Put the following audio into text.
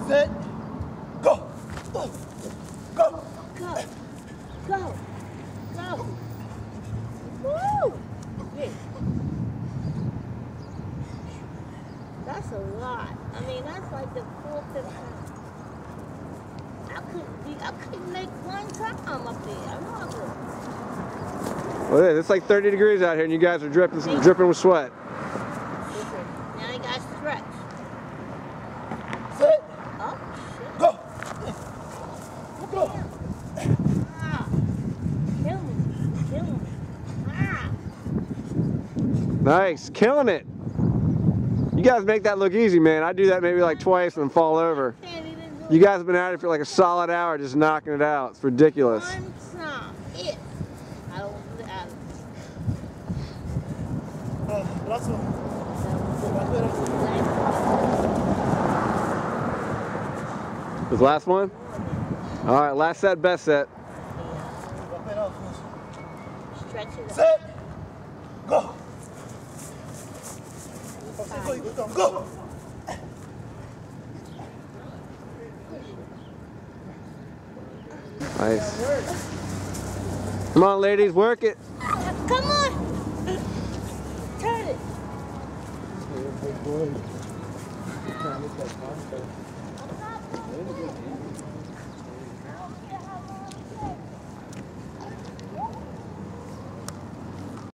Set. Go. Go. Go. Go. Go. Woo! Yeah. That's a lot. I mean, that's like the 4th time. I couldn't make one time up there. I know I could. Well, it's like 30 degrees out here, and you guys are dripping with sweat. Listen, now you got to stretch. Set. Oh, shit. Go. Go. Ah. Kill me. Kill me. Ah. Nice, killing it. You guys make that look easy, man. I do that maybe like twice and then fall over. You guys have been at it for like a solid hour just knocking it out. It's ridiculous. One time. If I don't do the Adams. Brazo. Was the last one? All right, last set, best set. Stretch it up. Set. Go. Go. Nice. Come on, ladies, work it. Come on. Turn it.